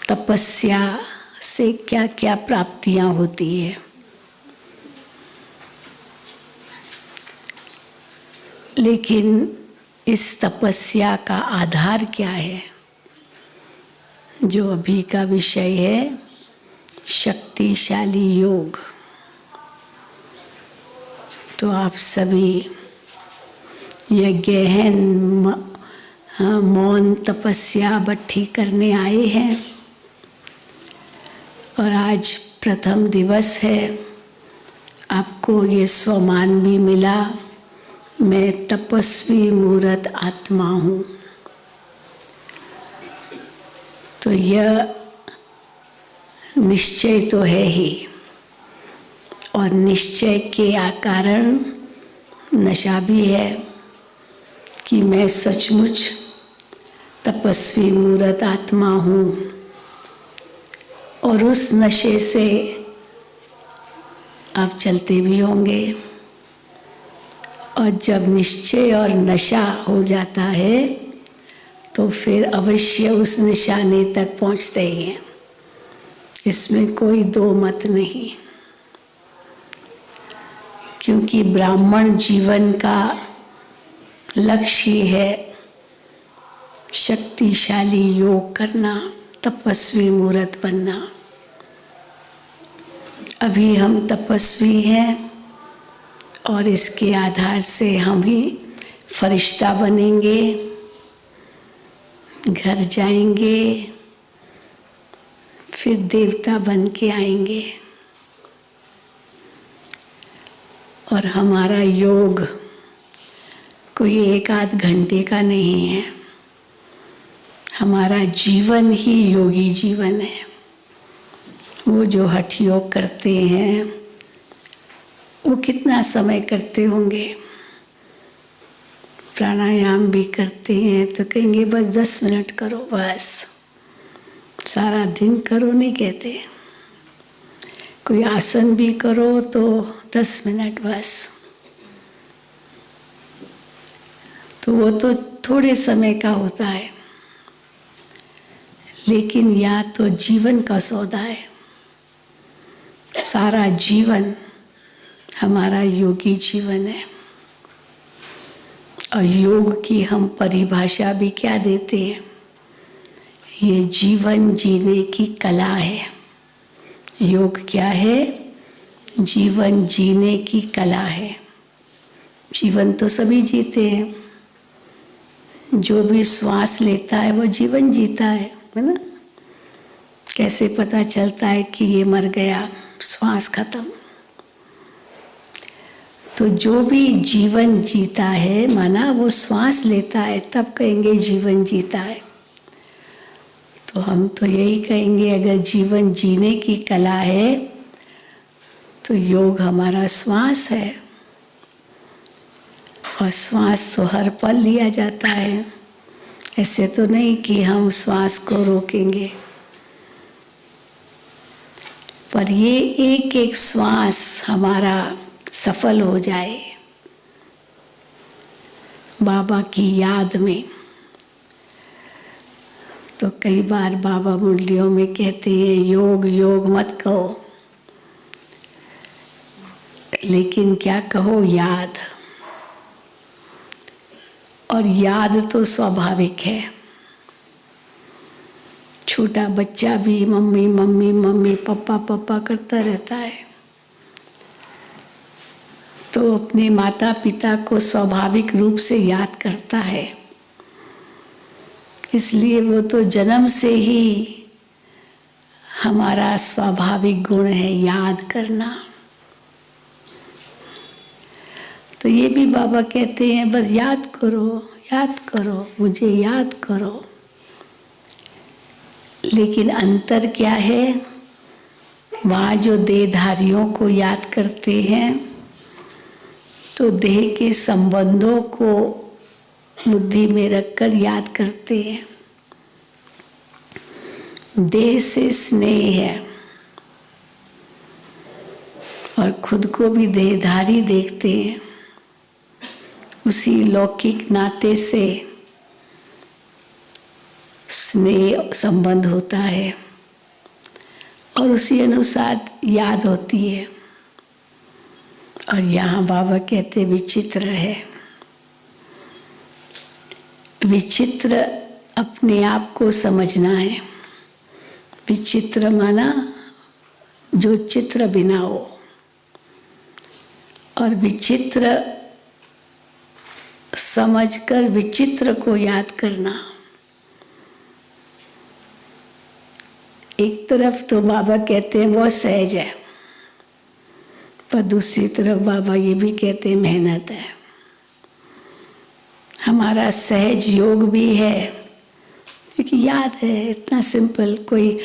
तपस्या से क्या क्या प्राप्तियां होती है। लेकिन इस तपस्या का आधार क्या है? जो अभी का विषय है, शक्तिशाली योग। तो आप सभी यह गहन मौन तपस्या भट्ठी करने आए हैं और आज प्रथम दिवस है। आपको ये स्वमान भी मिला, मैं तपस्वी मूर्त आत्मा हूँ। तो यह निश्चय तो है ही, और निश्चय के कारण नशा भी है कि मैं सचमुच तपस्वी मूर्त आत्मा हूँ। और उस नशे से आप चलते भी होंगे, और जब निश्चय और नशा हो जाता है तो फिर अवश्य उस निशाने तक पहुँचते ही हैं। इसमें कोई दो मत नहीं, क्योंकि ब्राह्मण जीवन का लक्ष्य है शक्तिशाली योग करना, तपस्वी मूर्त बनना। अभी हम तपस्वी हैं और इसके आधार से हम ही फरिश्ता बनेंगे, घर जाएंगे, फिर देवता बन के आएंगे। और हमारा योग कोई एक आध घंटे का नहीं है, हमारा जीवन ही योगी जीवन है। वो जो हठ योग करते हैं वो कितना समय करते होंगे, प्राणायाम भी करते हैं तो कहेंगे बस 10 मिनट करो, बस सारा दिन करो नहीं कहते। कोई आसन भी करो तो 10 मिनट बस। तो वो तो थोड़े समय का होता है, लेकिन या तो जीवन का सौदा है। सारा जीवन हमारा योगी जीवन है। और योग की हम परिभाषा भी क्या देते हैं? ये जीवन जीने की कला है। योग क्या है? जीवन जीने की कला है। जीवन तो सभी जीते हैं, जो भी श्वास लेता है वो जीवन जीता है ना? कैसे पता चलता है कि ये मर गया? श्वास खत्म। तो जो भी जीवन जीता है, माना वो श्वास लेता है, तब कहेंगे जीवन जीता है। तो हम तो यही कहेंगे, अगर जीवन जीने की कला है तो योग हमारा श्वास है। और श्वास तो हर पल लिया जाता है, ऐसे तो नहीं कि हम श्वास को रोकेंगे। पर ये एक एक श्वास हमारा सफल हो जाए बाबा की याद में। तो कई बार बाबा मुरलियों में कहते हैं योग योग मत कहो, लेकिन क्या कहो? याद। और याद तो स्वाभाविक है। छोटा बच्चा भी मम्मी मम्मी मम्मी पापा पापा करता रहता है, तो अपने माता पिता को स्वाभाविक रूप से याद करता है। इसलिए वो तो जन्म से ही हमारा स्वाभाविक गुण है याद करना। तो ये भी बाबा कहते हैं बस याद करो, मुझे याद करो। लेकिन अंतर क्या है? वहाँ जो देहधारियों को याद करते हैं तो देह के संबंधों को बुद्धि में रखकर याद करते हैं। देह से स्नेह है और खुद को भी देहधारी देखते हैं। उसी लौकिक नाते से स्नेह संबंध होता है। और उसी अनुसार याद होती है। और यहाँ बाबा कहते विचित्र है। विचित्र अपने आप को समझना है। विचित्र माना जो चित्र बिना हो, और विचित्र समझकर विचित्र को याद करना। एक तरफ तो बाबा कहते हैं वो सहज है, पर दूसरी तरफ बाबा ये भी कहते हैं मेहनत है। हमारा सहज योग भी है, क्योंकि याद है इतना सिंपल, कोई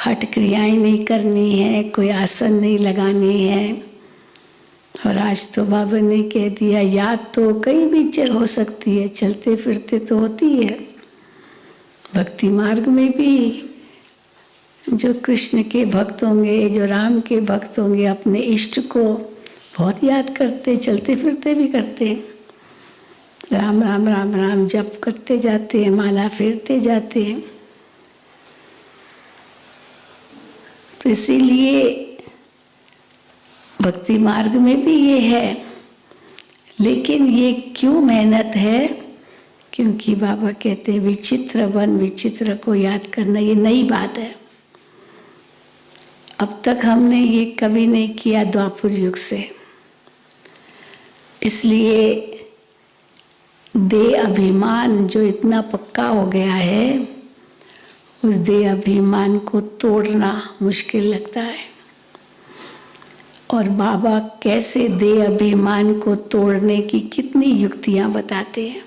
हठ क्रियाएं नहीं करनी है, कोई आसन नहीं लगानी है। और आज तो बाबा ने कह दिया याद तो कहीं भी हो सकती है, चलते फिरते तो होती है। भक्ति मार्ग में भी जो कृष्ण के भक्त होंगे, जो राम के भक्त होंगे, अपने इष्ट को बहुत याद करते, चलते फिरते भी करते, राम राम राम राम जप करते जाते हैं, माला फेरते जाते हैं। तो इसीलिए भक्ति मार्ग में भी ये है। लेकिन ये क्यों मेहनत है? क्योंकि बाबा कहते हैं विचित्र बन, विचित्र को याद करना ये नई बात है। अब तक हमने ये कभी नहीं किया द्वापर युग से। इसलिए देह अभिमान जो इतना पक्का हो गया है, उस देह अभिमान को तोड़ना मुश्किल लगता है। और बाबा कैसे देह अभिमान को तोड़ने की कितनी युक्तियां बताते हैं।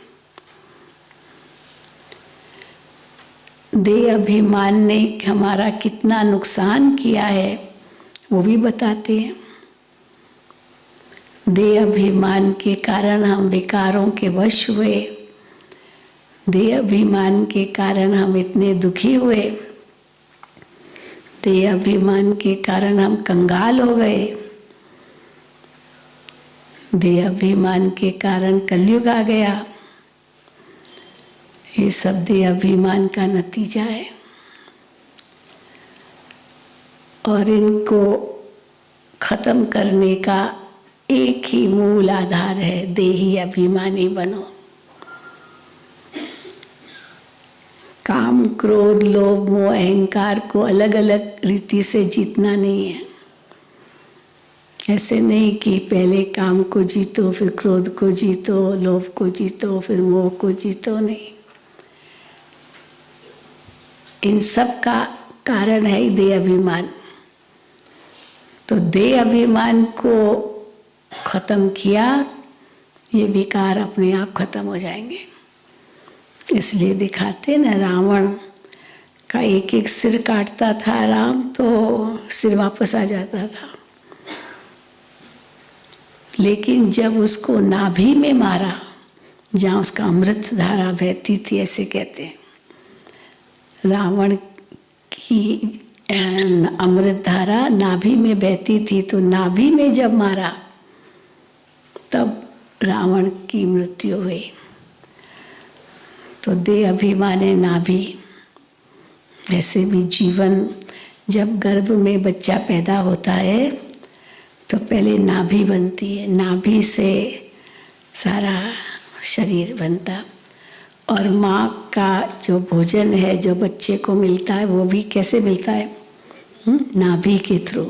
देह अभिमान ने हमारा कितना नुकसान किया है वो भी बताते हैं। देह अभिमान के कारण हम विकारों के वश हुए, देह अभिमान के कारण हम इतने दुखी हुए, देह अभिमान के कारण हम कंगाल हो गए, देह अभिमान के कारण कलयुग आ गया। ये सब देह अभिमान का नतीजा है। और इनको खत्म करने का एक ही मूल आधार है, देही अभिमानी बनो। काम, क्रोध, लोभ, मोह, अहंकार को अलग अलग रीति से जीतना नहीं है। ऐसे नहीं कि पहले काम को जीतो, फिर क्रोध को जीतो, लोभ को जीतो, फिर मोह को जीतो, नहीं। इन सब का कारण है देह अभिमान। तो देह अभिमान को खत्म किया, ये विकार अपने आप खत्म हो जाएंगे। इसलिए दिखाते ना, रावण का एक एक सिर काटता था राम, तो सिर वापस आ जाता था। लेकिन जब उसको नाभि में मारा, जहाँ उसका अमृत धारा बहती थी, ऐसे कहते हैं, रावण की अमृत धारा नाभि में बहती थी, तो नाभि में जब मारा तब रावण की मृत्यु हुई। तो देह अभिमान है नाभि। वैसे भी जीवन, जब गर्भ में बच्चा पैदा होता है तो पहले नाभि बनती है, नाभि से सारा शरीर बनता। और माँ का जो भोजन है जो बच्चे को मिलता है, वो भी कैसे मिलता है? नाभि के थ्रू।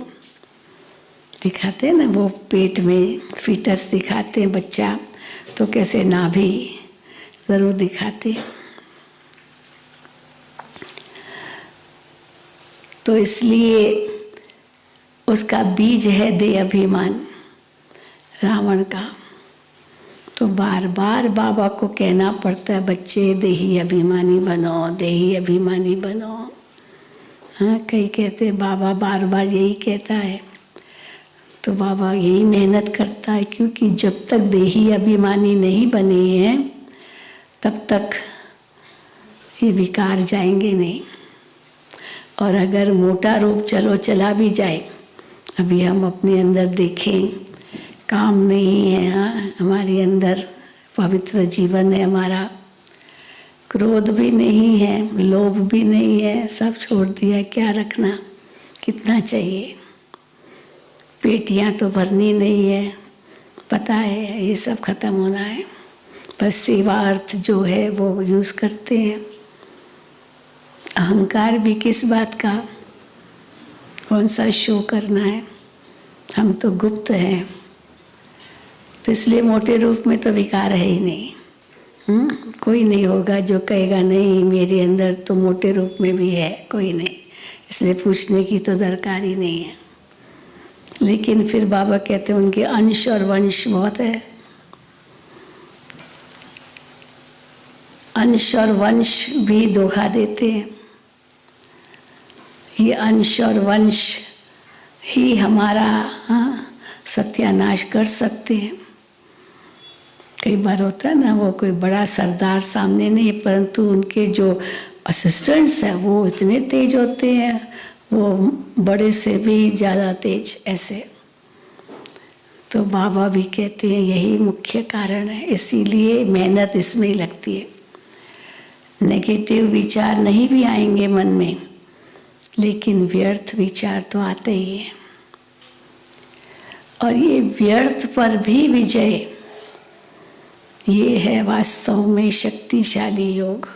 दिखाते हैं ना, वो पेट में फीटस दिखाते हैं बच्चा, तो कैसे नाभि जरूर दिखाते। तो इसलिए उसका बीज है देह अभिमान रावण का। तो बार बार बाबा को कहना पड़ता है, बच्चे देही अभिमानी बनो, देही अभिमानी बनो। हाँ, कई कहते बाबा बार बार यही कहता है। तो बाबा यही मेहनत करता है, क्योंकि जब तक देही अभिमानी नहीं बने हैं तब तक ये विकार जाएंगे नहीं। और अगर मोटा रूप चला भी जाए, अभी हम अपने अंदर देखें, काम नहीं है, हाँ, हमारे अंदर पवित्र जीवन है हमारा, क्रोध भी नहीं है, लोभ भी नहीं है, सब छोड़ दिया, क्या रखना, कितना चाहिए? पेटियां तो भरनी नहीं है, पता है ये सब खत्म होना है, बस सेवा अर्थ जो है वो यूज़ करते हैं। अहंकार भी किस बात का? कौन सा शो करना है? हम तो गुप्त हैं, तो इसलिए मोटे रूप में तो विकार है ही नहीं। कोई नहीं होगा जो कहेगा नहीं मेरे अंदर तो मोटे रूप में भी है, कोई नहीं, इसलिए पूछने की तो दरकार ही नहीं है। लेकिन फिर बाबा कहते हैं उनके अंश और वंश बहुत है। अंश और वंश भी धोखा देते हैं। ये अंश और वंश ही हमारा सत्यानाश कर सकते हैं। कई बार होता है ना, वो कोई बड़ा सरदार सामने नहीं, परंतु उनके जो असिस्टेंट्स हैं वो इतने तेज होते हैं, वो बड़े से भी ज़्यादा तेज ऐसे। तो बाबा भी कहते हैं यही मुख्य कारण है, इसीलिए मेहनत इसमें ही लगती है। नेगेटिव विचार नहीं भी आएंगे मन में, लेकिन व्यर्थ विचार तो आते ही हैं। और ये व्यर्थ पर भी विजय, ये है वास्तव में शक्तिशाली योग।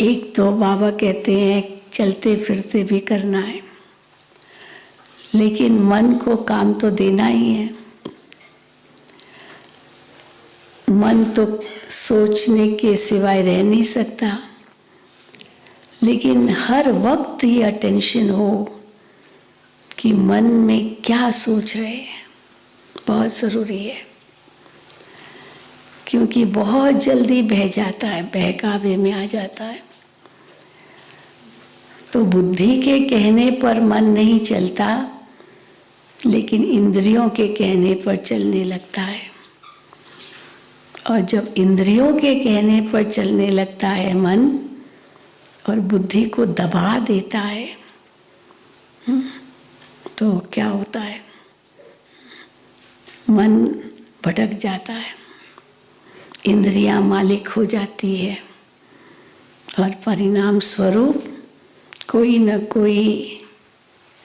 एक तो बाबा कहते हैं चलते फिरते भी करना है, लेकिन मन को काम तो देना ही है। मन तो सोचने के सिवाय रह नहीं सकता, लेकिन हर वक्त ये अटेंशन हो कि मन में क्या सोच रहे हैं, बहुत ज़रूरी है। क्योंकि बहुत जल्दी बह जाता है, बहकावे में आ जाता है। तो बुद्धि के कहने पर मन नहीं चलता, लेकिन इंद्रियों के कहने पर चलने लगता है। और जब इंद्रियों के कहने पर चलने लगता है मन, और बुद्धि को दबा देता है, तो क्या होता है? मन भटक जाता है, इंद्रियां मालिक हो जाती है, और परिणाम स्वरूप कोई न कोई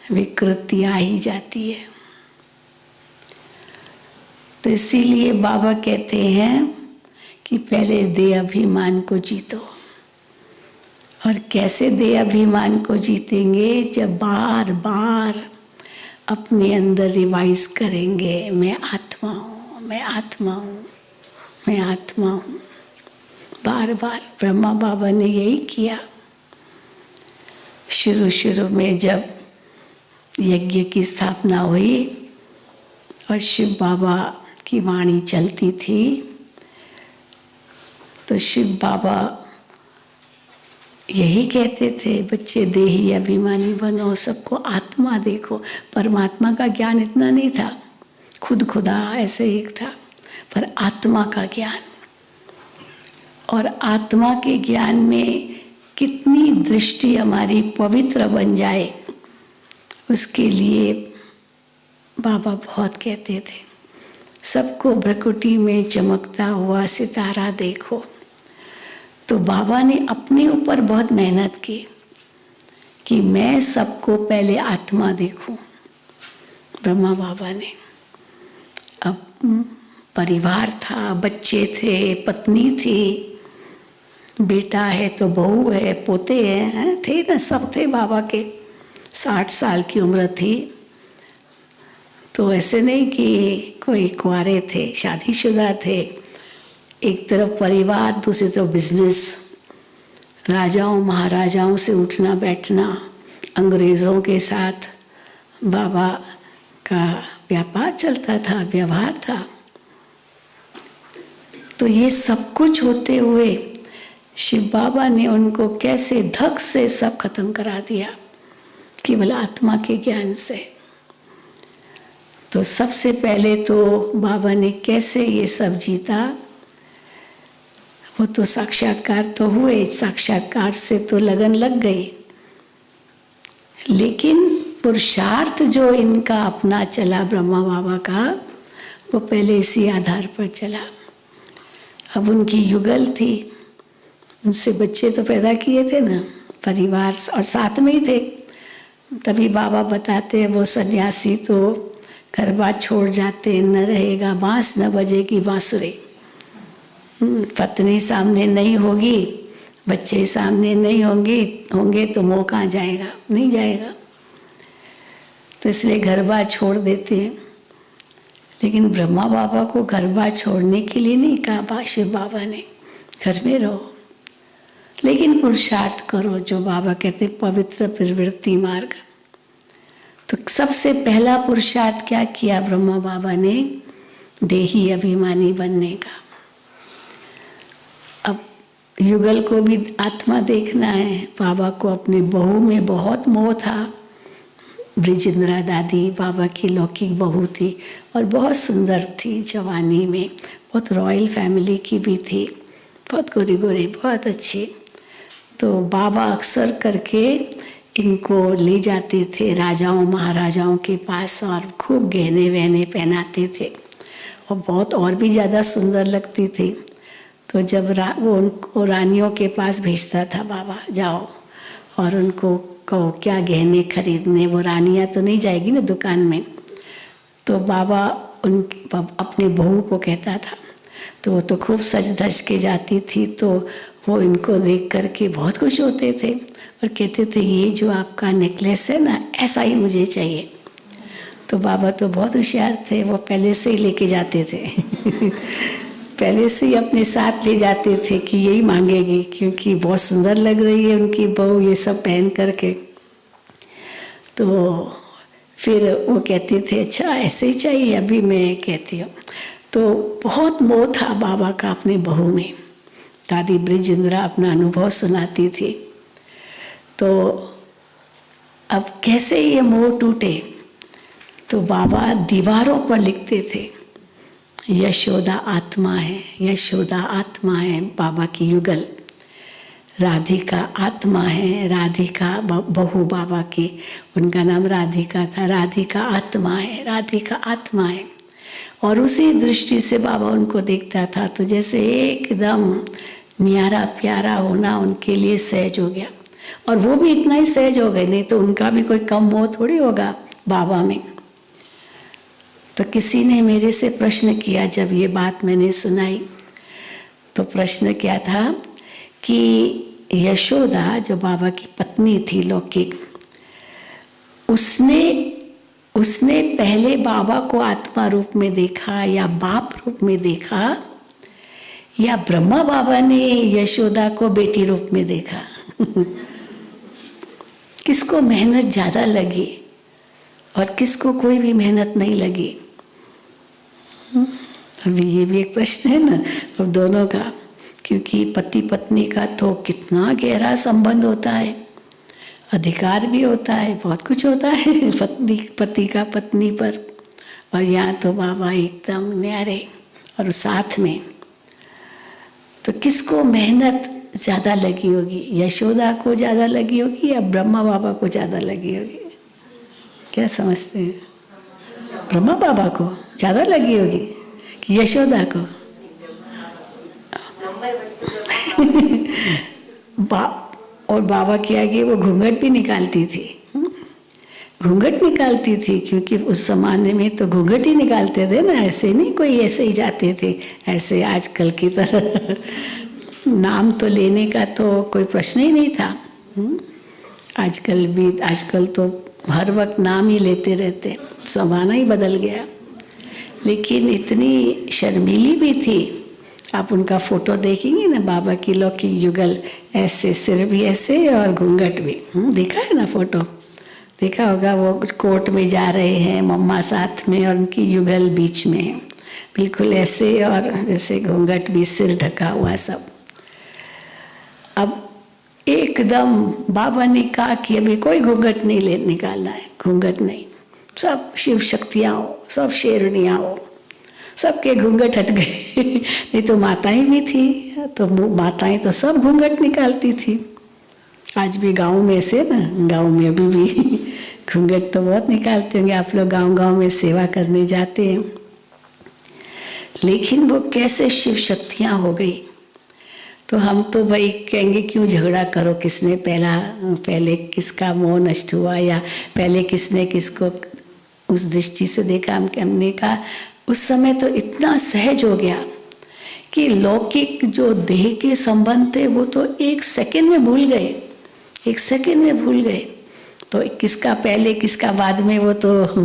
विकृति आ ही जाती है। तो इसीलिए बाबा कहते हैं कि पहले देह अभिमान को जीतो। और कैसे देह अभिमान को जीतेंगे? जब बार बार अपने अंदर रिवाइज करेंगे, मैं आत्मा हूँ, मैं आत्मा हूँ, मैं आत्मा हूँ। बार बार ब्रह्मा बाबा ने यही किया। शुरू में जब यज्ञ की स्थापना हुई और शिव बाबा की वाणी चलती थी, तो शिव बाबा यही कहते थे, बच्चे देही अभिमानी बनो, सबको आत्मा देखो। परमात्मा का ज्ञान इतना नहीं था, खुदा ऐसे एक था, पर आत्मा का ज्ञान। और आत्मा के ज्ञान में कितनी दृष्टि हमारी पवित्र बन जाए, उसके लिए बाबा बहुत कहते थे, सबको भ्रकुटी में चमकता हुआ सितारा देखो। तो बाबा ने अपने ऊपर बहुत मेहनत की कि मैं सबको पहले आत्मा देखूं। ब्रह्मा बाबा ने, अब परिवार था, बच्चे थे, पत्नी थी, बेटा है तो बहू है, पोते हैं, थे ना, सब थे बाबा के। 60 साल की उम्र थी, तो ऐसे नहीं कि कोई कुंवारे थे, शादीशुदा थे। एक तरफ परिवार, दूसरी तरफ बिजनेस, राजाओं महाराजाओं से उठना बैठना, अंग्रेज़ों के साथ बाबा का व्यापार चलता था, व्यवहार था। तो ये सब कुछ होते हुए शिव बाबा ने उनको कैसे धक से सब खत्म करा दिया, केवल आत्मा के ज्ञान से। तो सबसे पहले तो बाबा ने कैसे ये सब जीता, वो तो साक्षात्कार तो हुए, साक्षात्कार से तो लगन लग गई, लेकिन पुरुषार्थ जो इनका अपना चला ब्रह्मा बाबा का, वो पहले इसी आधार पर चला। अब उनकी युगल थी, उनसे बच्चे तो पैदा किए थे ना, परिवार और साथ में ही थे। तभी बाबा बताते हैं वो सन्यासी तो घर बार छोड़ जाते, न रहेगा बांस न बजेगी बांसुरी। पत्नी सामने नहीं होगी, बच्चे सामने नहीं होंगे तो मोह कहाँ जाएगा, नहीं जाएगा। तो इसलिए घर बार छोड़ देते हैं। लेकिन ब्रह्मा बाबा को घर बार छोड़ने के लिए नहीं कहा शिव बाबा ने, घर में रहो लेकिन पुरुषार्थ करो, जो बाबा कहते पवित्र प्रवृत्ति मार्ग। तो सबसे पहला पुरुषार्थ क्या किया ब्रह्मा बाबा ने? देही अभिमानी बनने का। अब युगल को भी आत्मा देखना है। बाबा को अपने बहू में बहुत मोह था। ब्रिजेंद्रा दादी बाबा की लौकिक बहू थी और बहुत सुंदर थी जवानी में, बहुत रॉयल फैमिली की भी थी, बहुत गोरी गोरी, बहुत अच्छी। तो बाबा अक्सर करके इनको ले जाते थे राजाओं महाराजाओं के पास और खूब गहने वहने पहनाते थे और बहुत और भी ज़्यादा सुंदर लगती थी। तो जब वो उनको रानियों के पास भेजता था बाबा, जाओ और उनको कहो क्या गहने खरीदने। वो रानियाँ तो नहीं जाएगी ना दुकान में। तो बाबा अपने बहू को कहता था, तो वो तो खूब सज धज के जाती थी। तो वो इनको देख करके बहुत खुश होते थे और कहते थे ये जो आपका नेकलेस है ना, ऐसा ही मुझे चाहिए। तो बाबा तो बहुत होशियार थे, वो पहले से ही लेके जाते थे पहले से ही अपने साथ ले जाते थे कि यही मांगेगी, क्योंकि बहुत सुंदर लग रही है उनकी बहू ये सब पहन करके। तो फिर वो कहते थे अच्छा ऐसे ही चाहिए, अभी मैं कहती हूँ। तो बहुत मोह था बाबा का अपने बहू में। दादी ब्रिजेंद्रा अपना अनुभव सुनाती थी। तो अब कैसे ये मोह टूटे? तो बाबा दीवारों पर लिखते थे यशोदा आत्मा है, यशोदा आत्मा है बाबा की युगल, राधिका आत्मा है, राधिका बहू बाबा की, उनका नाम राधिका था, राधिका आत्मा है, राधिका आत्मा है। और उसी दृष्टि से बाबा उनको देखता था तो जैसे एकदम न्यारा प्यारा होना उनके लिए सहज हो गया। और वो भी इतना ही सहज हो गए, नहीं तो उनका भी कोई कम मोह थोड़ी होगा बाबा में। तो किसी ने मेरे से प्रश्न किया, जब ये बात मैंने सुनाई तो प्रश्न क्या था कि यशोदा जो बाबा की पत्नी थी लौकिक, उसने पहले बाबा को आत्मा रूप में देखा या बाप रूप में देखा, या ब्रह्मा बाबा ने यशोदा को बेटी रूप में देखा किसको मेहनत ज़्यादा लगी और किसको कोई भी मेहनत नहीं लगी? अभी ये भी एक प्रश्न है ना अब दोनों का, क्योंकि पति पत्नी का तो कितना गहरा संबंध होता है, अधिकार भी होता है, बहुत कुछ होता है पति का पत्नी पर। और यहाँ तो बाबा एकदम न्यारे और साथ में। तो किसको मेहनत ज़्यादा लगी होगी? यशोदा को ज़्यादा लगी होगी या ब्रह्मा बाबा को ज़्यादा लगी होगी? क्या समझते हैं? ब्रह्मा बाबा को ज़्यादा लगी होगी कि यशोदा को? और बाबा के आगे वो घूंघट भी निकालती थी, घूंघट निकालती थी, क्योंकि उस जमाने में तो घूंघट ही निकालते थे ना, ऐसे नहीं कोई ऐसे ही जाते थे ऐसे आजकल की तरह नाम तो लेने का तो कोई प्रश्न ही नहीं था। आजकल तो हर वक्त नाम ही लेते रहते, जमाना ही बदल गया। लेकिन इतनी शर्मीली भी थी। आप उनका फोटो देखेंगे ना बाबा की लौकिक युगल, ऐसे सिर भी ऐसे और घूंघट भी, देखा है ना फोटो? देखा होगा, वो कोर्ट में जा रहे हैं, मम्मा साथ में और उनकी युगल बीच में है, बिल्कुल ऐसे, और जैसे घूंघट भी, सिर ढका हुआ सब। अब एकदम बाबा ने कहा कि अभी कोई घूंघट नहीं निकालना है, घूंघट नहीं, सब शिव शक्तियाँ हो, सब शेरनियाँ हो, सबके घूंघट हट गए नहीं तो माताएं भी थी, तो माताएं तो सब घूंघट निकालती थी। आज भी गाँव में से ना, गाँव में अभी भी घूंघट तो बहुत निकालते होंगे आप लोग, गाँव में सेवा करने जाते हैं। लेकिन वो कैसे शिव शक्तियाँ हो गई? तो हम तो भाई कहेंगे क्यों झगड़ा करो, किसने पहले किसका मोह नष्ट हुआ, या पहले किसने किसको उस दृष्टि से देखा। हमने कहा उस समय तो इतना सहज हो गया कि लौकिक जो देह के संबंध थे वो तो 1 सेकंड में भूल गए, 1 सेकंड में भूल गए। तो किसका पहले किसका बाद में वो तो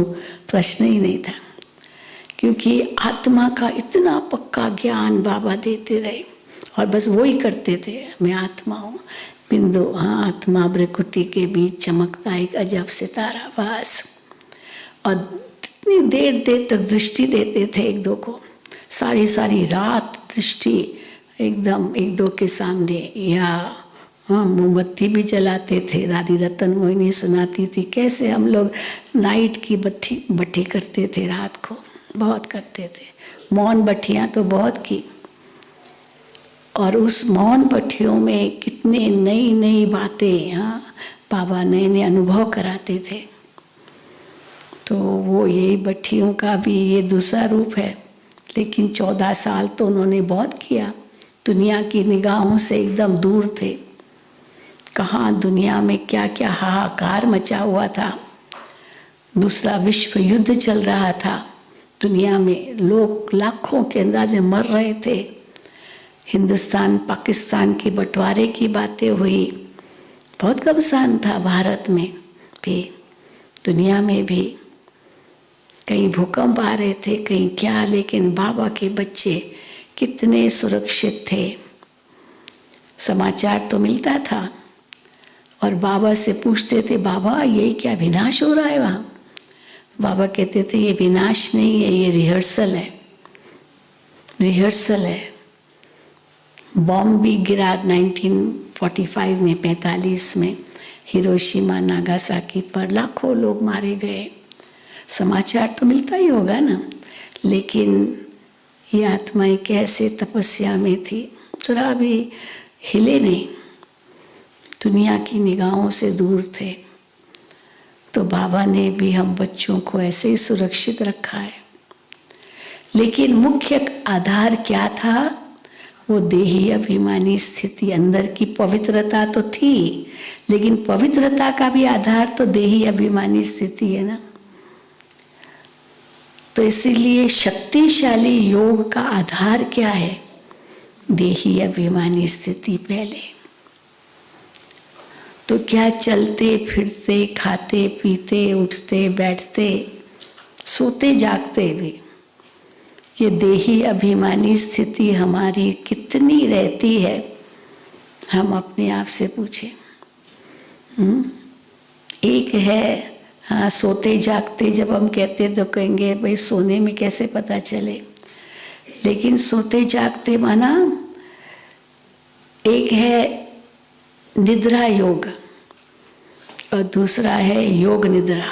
प्रश्न ही नहीं था, क्योंकि आत्मा का इतना पक्का ज्ञान बाबा देते रहे और बस वो ही करते थे। मैं आत्मा हूँ, बिंदु, हाँ आत्मा भ्रकुटी के बीच चमकता एक अजब सितारा बस। और इतनी देर तक दृष्टि देते थे एक दो को, सारी रात दृष्टि एकदम एक दो के सामने। या हाँ, मोमबत्ती भी जलाते थे। दादी रतन मोहिनी सुनाती थी कैसे हम लोग नाइट की बत्ती करते थे, रात को बहुत करते थे। मौन बत्तियाँ तो बहुत की, और उस मौन बत्तियों में कितने नई बातें, हाँ बाबा नए अनुभव कराते थे। तो वो यही बत्तियों का भी ये दूसरा रूप है। लेकिन 14 साल तो उन्होंने बहुत किया, दुनिया की निगाहों से एकदम दूर थे। कहाँ दुनिया में क्या क्या हाहाकार मचा हुआ था, दूसरा विश्व युद्ध चल रहा था, दुनिया में लोग लाखों के अंदाजे मर रहे थे। हिंदुस्तान पाकिस्तान के बंटवारे की बातें हुई, बहुत घमसान था भारत में भी, दुनिया में भी। कहीं भूकंप आ रहे थे, कहीं क्या, लेकिन बाबा के बच्चे कितने सुरक्षित थे। समाचार तो मिलता था और बाबा से पूछते थे, बाबा ये क्या विनाश हो रहा है वहाँ? बाबा कहते थे ये विनाश नहीं है, ये रिहर्सल है, रिहर्सल है। बॉम्ब भी गिरा 1945 में, 45 में हिरोशिमा नागासाकी पर, लाखों लोग मारे गए। समाचार तो मिलता ही होगा ना। लेकिन ये आत्माएं कैसे तपस्या में थी, जरा भी हिले नहीं, दुनिया की निगाहों से दूर थे। तो बाबा ने भी हम बच्चों को ऐसे ही सुरक्षित रखा है। लेकिन मुख्य आधार क्या था? वो देही अभिमानी स्थिति, अंदर की पवित्रता तो थी, लेकिन पवित्रता का भी आधार तो देही अभिमानी स्थिति है ना। तो इसीलिए शक्तिशाली योग का आधार क्या है? देही अभिमानी स्थिति पहले। तो क्या चलते फिरते, खाते पीते, उठते बैठते, सोते जागते भी ये देही अभिमानी स्थिति हमारी कितनी रहती है? हम अपने आप से पूछें। एक है, हाँ सोते जागते जब हम कहते तो कहेंगे भाई सोने में कैसे पता चले, लेकिन सोते जागते माना एक है निद्रा योग और दूसरा है योग निद्रा।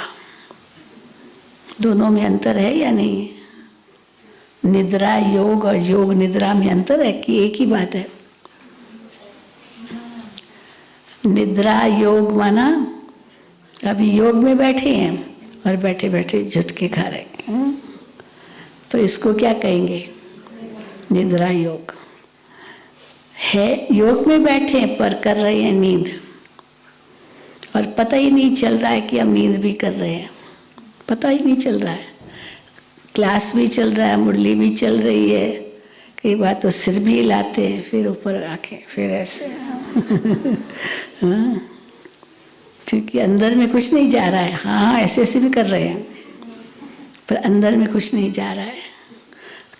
दोनों में अंतर है या नहीं? निद्रा योग और योग निद्रा में अंतर है कि एक ही बात है? निद्रा योग माना अभी योग में बैठे हैं और बैठे बैठे झुटके खा रहे हैं, तो इसको क्या कहेंगे? निद्रा योग है। योग में बैठे हैं पर कर रहे हैं नींद, और पता ही नहीं चल रहा है कि हम नींद भी कर रहे हैं, पता ही नहीं चल रहा है। क्लास भी चल रहा है, मुरली भी चल रही है, कई बार तो सिर भी हिलाते हैं, फिर ऊपर आके फिर ऐसे हाँ, क्योंकि अंदर में कुछ नहीं जा रहा है। हाँ ऐसे ऐसे भी कर रहे हैं, पर अंदर में कुछ नहीं जा रहा है।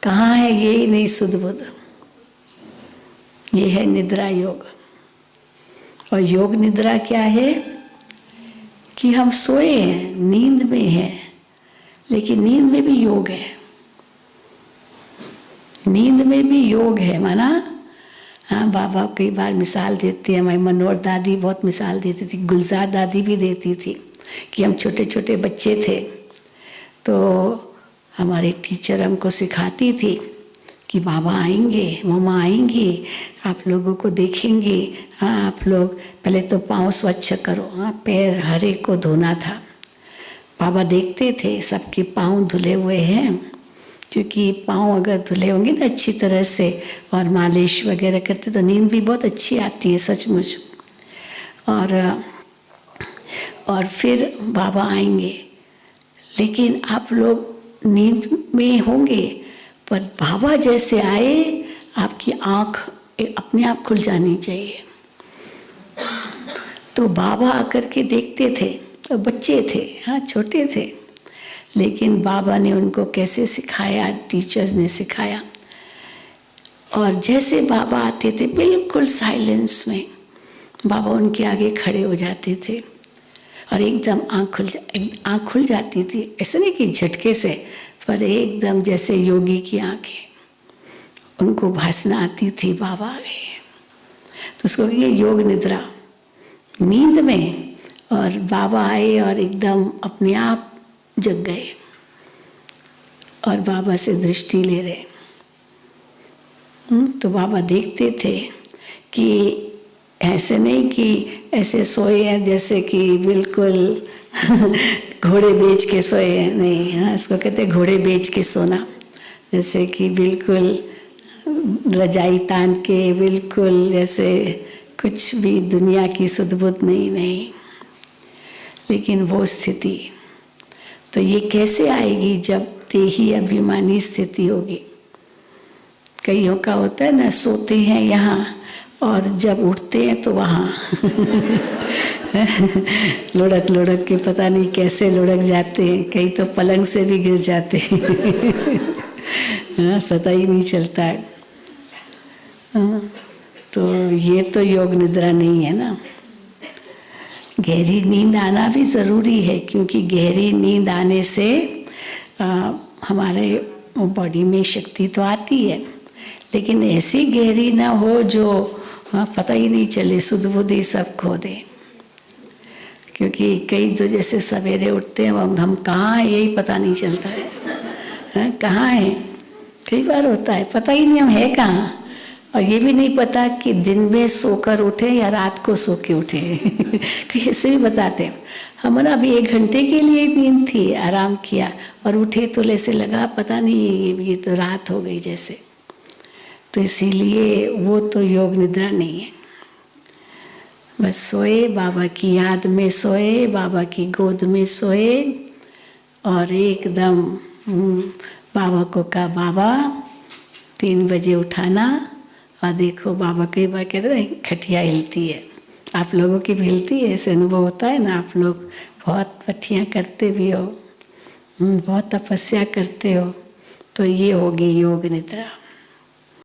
कहाँ है ये ही नहीं सुध बुध। ये है निद्रा योग। और योग निद्रा क्या है कि हम सोए हैं, नींद में हैं, लेकिन नींद में भी योग है, नींद में भी योग है। माना हाँ, बाबा कई बार मिसाल देते हैं, हमारी मनोहर दादी बहुत मिसाल देती थी, गुलजार दादी भी देती थी कि हम छोटे छोटे बच्चे थे तो हमारे टीचर हमको सिखाती थी कि बाबा आएंगे, मम्मा आएंगी, आप लोगों को देखेंगे। हाँ आप लोग पहले तो पाँव स्वच्छ करो, हाँ पैर हर एक को धोना था। बाबा देखते थे सबके पाँव धुले हुए हैं क्योंकि पाँव अगर धुले होंगे ना अच्छी तरह से और मालिश वगैरह करते तो नींद भी बहुत अच्छी आती है सचमुच। और फिर बाबा आएंगे, लेकिन आप लोग नींद में होंगे पर बाबा जैसे आए आपकी आँख अपने आप खुल जानी चाहिए। तो बाबा आकर के देखते थे, तो बच्चे थे, हाँ छोटे थे, लेकिन बाबा ने उनको कैसे सिखाया, टीचर्स ने सिखाया। और जैसे बाबा आते थे बिल्कुल साइलेंस में बाबा उनके आगे खड़े हो जाते थे और एकदम आँख खुल जाती थी। ऐसा नहीं कि झटके से, पर एकदम जैसे योगी की आँखें, उनको भासना आती थी बाबा आ गए। तो उसको ये योग निद्रा, नींद में और बाबा आए और एकदम अपने आप जग गए और बाबा से दृष्टि ले रहे। तो बाबा देखते थे कि ऐसे नहीं कि ऐसे सोए हैं जैसे कि बिल्कुल घोड़े बेच के सोए हैं, नहीं, हाँ इसको कहते हैं घोड़े बेच के सोना, जैसे कि बिल्कुल रजाई तान के, बिल्कुल जैसे कुछ भी दुनिया की सुध-बुध नहीं। लेकिन वो स्थिति तो ये कैसे आएगी जब देही अभिमानी स्थिति होगी। कईयों का होता है ना, सोते हैं यहाँ और जब उठते हैं तो वहाँ लुढ़क के पता नहीं कैसे लुढ़क जाते हैं, कई तो पलंग से भी गिर जाते हैं पता ही नहीं चलता है। तो ये तो योग निद्रा नहीं है ना। गहरी नींद आना भी ज़रूरी है, क्योंकि गहरी नींद आने से हमारे बॉडी में शक्ति तो आती है, लेकिन ऐसी गहरी ना हो जो पता ही नहीं चले, सुध-बुध ही सब खो दे। क्योंकि कई जो जैसे सवेरे उठते हैं हम कहाँ हैं यही पता नहीं चलता है, कहाँ हैं, कई बार होता है पता ही नहीं हम है कहाँ, और ये भी नहीं पता कि दिन में सोकर उठे या रात को सो के उठे कहीं ऐसे भी बताते हैं हमारा अभी 1 घंटे के लिए नींद थी, आराम किया और उठे तो ऐसे लगा पता नहीं ये तो रात हो गई जैसे। तो इसीलिए वो तो योग निद्रा नहीं है। बस सोए, बाबा की याद में सोए, बाबा की गोद में सोए और एकदम बाबा को कहा बाबा 3 बजे उठाना। और देखो बाबा कई बार कहते हैं खटिया हिलती है, आप लोगों की भी हिलती है, ऐसे अनुभव होता है ना, आप लोग बहुत पट्टियाँ करते भी हो, बहुत तपस्या करते हो, तो ये होगी योग निद्रा।